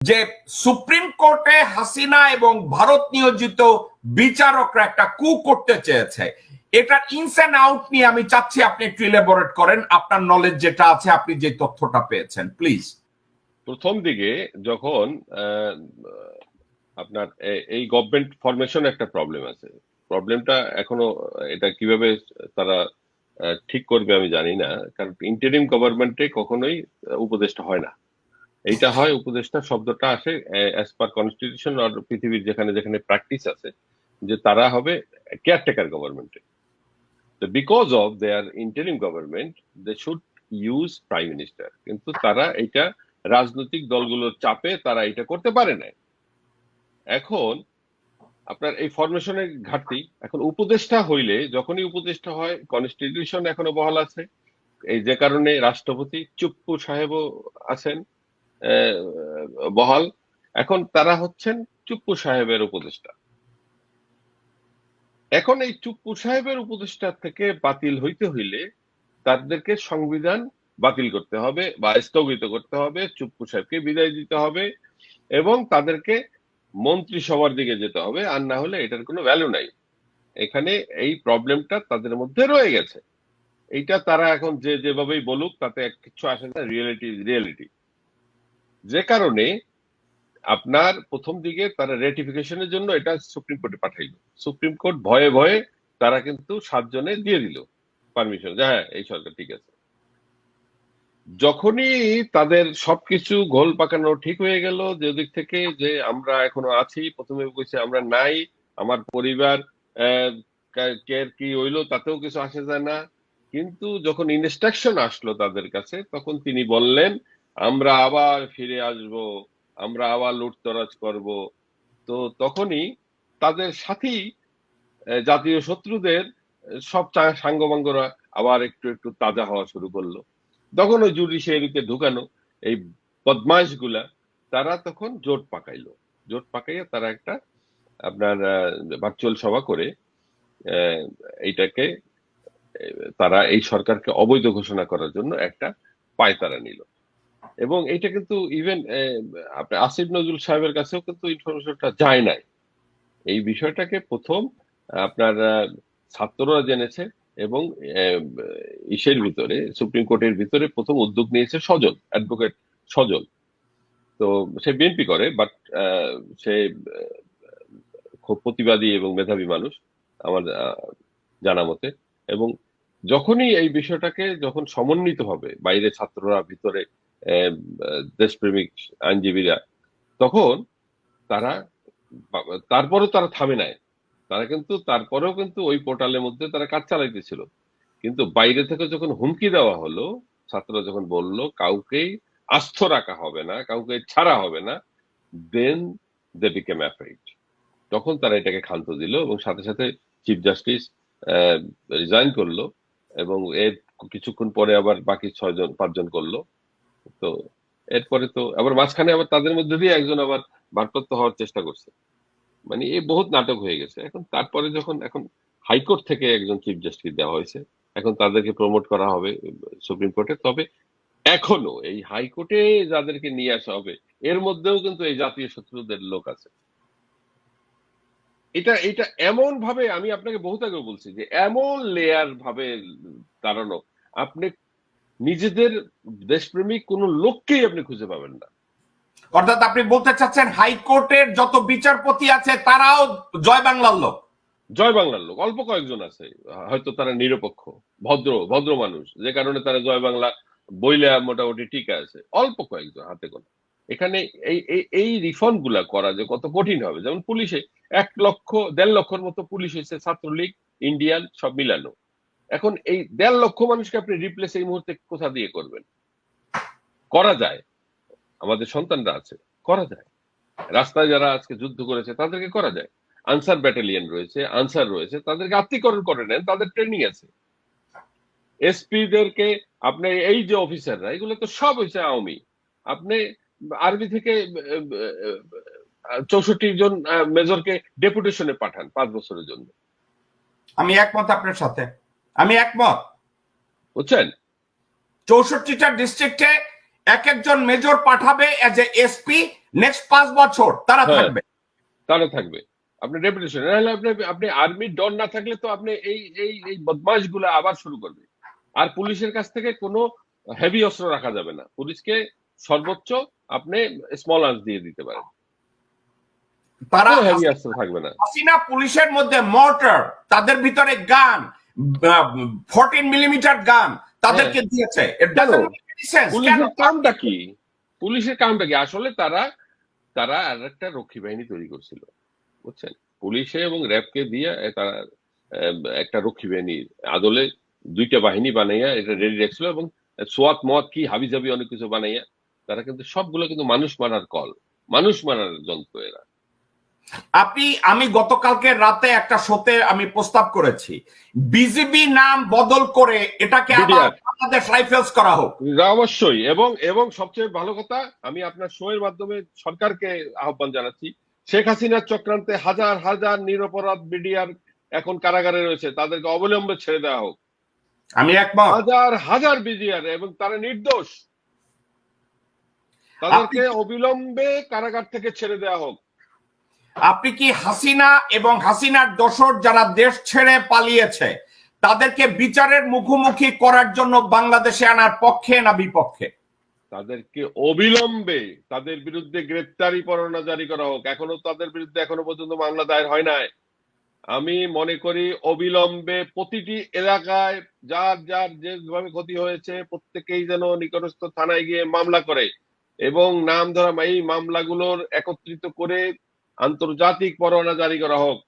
যে সুপ্রিম কোর্টে হাসিনা এবং ভারত নিয়োজিত বিচারকরা একটা কু করতে চেয়েছে, এটার ইনস এন্ড আউট নিয়ে আমি চাচ্ছি আপনি একটু ইলাবোরেট করেন, আপনার নলেজ যেটা আছে, আপনি যে তথ্যটা পেয়েছেন প্লিজ। প্রথম দিকে যখন আপনার এই গভর্নমেন্ট ফরমেশন একটা প্রবলেম আছে, প্রবলেমটা এখনো এটা কিভাবে তারা ঠিক করবে আমি জানি না, কারণ ইন্টারিম গভর্নমেন্টে কখনোই উপদেষ্টা হয় না। এইটা হয় উপদেষ্টা শব্দটা আসে অ্যাজ পার কনস্টিটিউশন আর পৃথিবীর যেখানে যেখানে প্র্যাকটিস আছে যে তারা হবে কেয়ারটেকার গভর্নমেন্টে। তো because of their interim government they should use prime minister, কিন্তু তারা এটা রাজনৈতিক দলগুলোর চাপে তারা এটা করতে পারে না। এখন আপনার এই ফরমেশনের ঘাটতি, এখন উপদেষ্টা হইলে যখনই উপদেষ্টা হয় কনস্টিটিউশন এখনো বহাল আছে, এই যে কারণে রাষ্ট্রপতি চুপ্পু সাহেবও আছেন বহাল। এখন তারা হচ্ছেন চুপ্পু সাহেবের উপদেষ্টা। এখন এই চুপ্পু সাহেবের উপদেষ্টা থেকে বাতিল হইতে হইলে তাদেরকে সংবিধান বাতিল করতে হবে বা স্থগিত করতে হবে, চুপ্পু সাহেবকে বিদায় দিতে হবে এবং তাদেরকে মন্ত্রিসভার দিকে যেতে হবে, আর না হলে এটার কোনো ভ্যালু নাই। এখানে এই প্রবলেমটা তাদের মধ্যে রয়ে গেছে। এইটা তারা এখন যেভাবেই বলুক তাতে কিছু আসে না, রিয়েলিটি। যে কারণে আপনার প্রথম দিকে তারা রেটিফিকেশনের জন্য এটা সুপ্রিম কোর্টে পাঠাইলো, সুপ্রিম কোর্ট ভয়ে ভয়ে তারা কিন্তু 7 জনে দিয়ে দিল পারমিশন, যে হ্যাঁ এই সরকার ঠিক আছে। যখনই তাদের সবকিছু গোল পাকানো ঠিক হয়ে গেল যে দিক থেকে যে আমরা এখনো আছি, প্রথমে কইছে আমরা নাই, আমার পরিবার কি হইলো তাতেও কিছু আসে যায় না, কিন্তু যখন ইনস্ট্রাকশন আসলো তাদের কাছে তখন তিনি বললেন আমরা আবার ফিরে আসব, আমরা আবার লুটতরাজ করব। তো তখনই তাদের সাথেই জাতীয় শত্রুদের সব সাঙ্গপাঙ্গরা আবার একটু একটু তাজা হওয়া শুরু করলো। তখন ওই জুডিশিয়ারিতে ঢুকানো এই বদমাইশ গুলা তারা তখন জোট পাকাইলো, জোট পাকাইয়া তারা একটা আপনার ভার্চুয়াল সভা করে এইটাকে তারা এই সরকারকে অবৈধ ঘোষণা করার জন্য একটা পায়তারা নিল। এবং এইটা কিন্তু ইভেন আপনার আসিফ নজরুল সাহেবের কাছেও কিন্তু ইনফরমেশনটা যায় নাই। এই বিষয়টাকে প্রথম আপনার ছাত্ররা জেনেছে এবং ইসের ভিতরে সুপ্রিম কোর্টের ভিতরে প্রথম উদ্যোগ নিয়েছে সজল, অ্যাডভোকেট সজল। তো সে বিএনপি করে, বাট সে খুব প্রতিবাদী এবং মেধাবী মানুষ আমার জানা মতে। এবং যখনই এই বিষয়টাকে যখন সমন্বিত হবে বাইরে ছাত্ররা ভিতরে দেশপ্রেমিক আইনজীবীরা, তখন তারা তারপরেও তারা থামে নাই, তারা কিন্তু তারপরেও কিন্তু ওই পোর্টালের মধ্যে তারা কাজ চালাইতেছিল। কিন্তু বাইরে থেকে যখন হুমকি দেওয়া হলো, ছাত্ররা যখন বলল কাউকেই আস্থ রাখা হবে না, কাউকে ছাড়া হবে না, দেন দে বিকেম অ্যাফ্রেড। তখন তারা এটাকে ক্ষান্ত দিল এবং সাথে সাথে চিফ জাস্টিস রিজাইন করলো এবং এর কিছুক্ষণ পরে আবার বাকি 5 জন করলো। তো এরপরে তো আবার মাঝখানে আবার তাদের মধ্যে দিয়ে একজন আবার ভারপ্রাপ্ত হওয়ার চেষ্টা করছে। মানে এই বহুত নাটক হয়ে গেছে। এখন তারপরে যখন এখন হাইকোর্ট থেকে একজন চিফ জাস্টিস দেওয়া হয়েছে, এখন তাদেরকে প্রমোট করা হবে সুপ্রিম কোর্টে। তবে এখনো এই হাইকোর্টে যাদেরকে নিয়ে আসা হবে এর মধ্যেও কিন্তু এই জাতীয় শত্রুদের লোক আছে। এটা এটা এমন ভাবে, আমি আপনাকে বহুত আগে বলছি যে এমন লেয়ার ভাবে দাঁড়ানো, আপনি নিজেদের দেশপ্রেমিক কোন লোককেই আপনি খুঁজে পাবেন না। অর্থাৎ আপনি বলতে চাচ্ছেন হাইকোর্টের যত বিচারপতি আছে তারাও জয় বাংলার লোক? জয় বাংলার লোক অল্প কয়েকজন আছে, হয়তো তারা নিরপেক্ষ ভদ্র মানুষ, যে কারণে তারা জয় বাংলা বইলে মোটামুটি ঠিক আছে, অল্প কয়েকজন হাতে গোনা। এখানে এই রিফর্ম গুলা করা যে কত কঠিন হবে। যেমন পুলিশে 1-1.5 লক্ষের মতো পুলিশ হয়েছে, ছাত্রলীগ ইন্ডিয়ান সব মিলানো। এখন এই 1.5 লক্ষ মানুষকে আপনি রিপ্লেস এই মুহূর্তে কোথা দিয়ে করবেন? করা যায়, আমাদের সন্তানরা আছে, করা যায়। রাস্তায় যারা আজকে যুদ্ধ করেছে তাদেরকে করা যায়। আনসার ব্যাটালিয়ন রয়েছে, আনসার রয়েছে, তাদেরকে আত্মীকরণ করে নেন, তাদের ট্রেনিং আছে। এসপি দেরকে আপনি এই যে অফিসাররা এগুলো তো সব হয়েছে আওয়ামী। আপনি আর্মি থেকে 64 জন মেজরকে ডেপুটেশনে পাঠান 5 বছরের জন্য। আমি একমত আপনার সাথে, আমি একমত। বুঝছেন? 64টা ডিস্ট্রিক্টে এক একজন মেজর পাঠাবে এজ এ এসপি, নেক্সট 5 বছর তারা হ্যাঁ। থাকবে। তারা থাকবে। আপনি ডেপুটেশন, নাহলে আপনি আর্মির ডন না থাকলে তো আপনি এই বদমাশ গুলো আবার শুরু করবে। আর পুলিশের কাছ থেকে কোনো হেভি অস্ত্র রাখা যাবে না, পুলিশকে সর্বোচ্চ আপনি স্মল আর্মস দিয়ে দিতে পারেন, তারা কোনো হেভি অস্ত্র থাকবে না। হাসিনা পুলিশের মধ্যে মর্টার, তাদের ভিতরে গান, 14 মিলিমিটার গান তাদেরকে দিয়েছে। It doesn't make any sense. পুলিশের কামটা কি? পুলিশের কামটা কি? আসলে তারা আর একটা রক্ষী বাহিনী তৈরি করছিল, বুঝছেন? পুলিশে এবং র্যাবকে দিয়ে তারা একটা রক্ষী বাহিনী আদলে দুইটা বাহিনী বানাইয়া এটা রেডি রাখছিল, এবং সোয়াত মত কি হাবিজাবি অনেক কিছু বানাইয়া তারা কিন্তু সবগুলো কিন্তু মানুষ মারার কল, মানুষ মারার যন্ত্র এরা। আমি গতকালকে রাতে একটা শোতে আমি প্রস্তাব করেছি, বিজিবি নাম বদল করে এটাকে আবার বাংলাদেশ রাইফেলস করা হোক। অবশ্যই, এবং সবচেয়ে ভালো কথা, আমি আপনার শো এর মাধ্যমে সরকারকে আহ্বান জানাচ্ছি, শেখ হাসিনার চক্রান্তে হাজার হাজার নিরপরাধ বিডিআর এখন কারাগারে রয়েছে, তাদেরকে অবিলম্বে ছেড়ে দেওয়া হোক। আমি একমত। হাজার হাজার বিডিআর, এবং তারা নির্দোষ, তাদেরকে অবিলম্বে কারাগার থেকে ছেড়ে দেওয়া হোক। আপনি কি হাসিনা এবং হাসিনার দোসর যারা দেশ ছেড়ে পালিয়েছে তাদেরকে বিচারের মুখোমুখি করার জন্য বাংলাদেশে আনার পক্ষে না বিপক্ষে? তাদেরকে অবিলম্বে তাদের বিরুদ্ধে গ্রেপ্তারি পরোয়ানা জারি করা হোক। তাদের বিরুদ্ধে এখনো পর্যন্ত মামলা দায়ের হয় নাই। আমি মনে করি অবিলম্বে প্রতিটি এলাকায় যার যার যেভাবে ক্ষতি হয়েছে প্রত্যেকেই যেন নিকটস্থ থানায় গিয়ে মামলা করে, এবং নাম ধরা এই মামলাগুলোর একত্রিত করে আন্তর্জাতিক পরোয়ানা জারি করা হোক।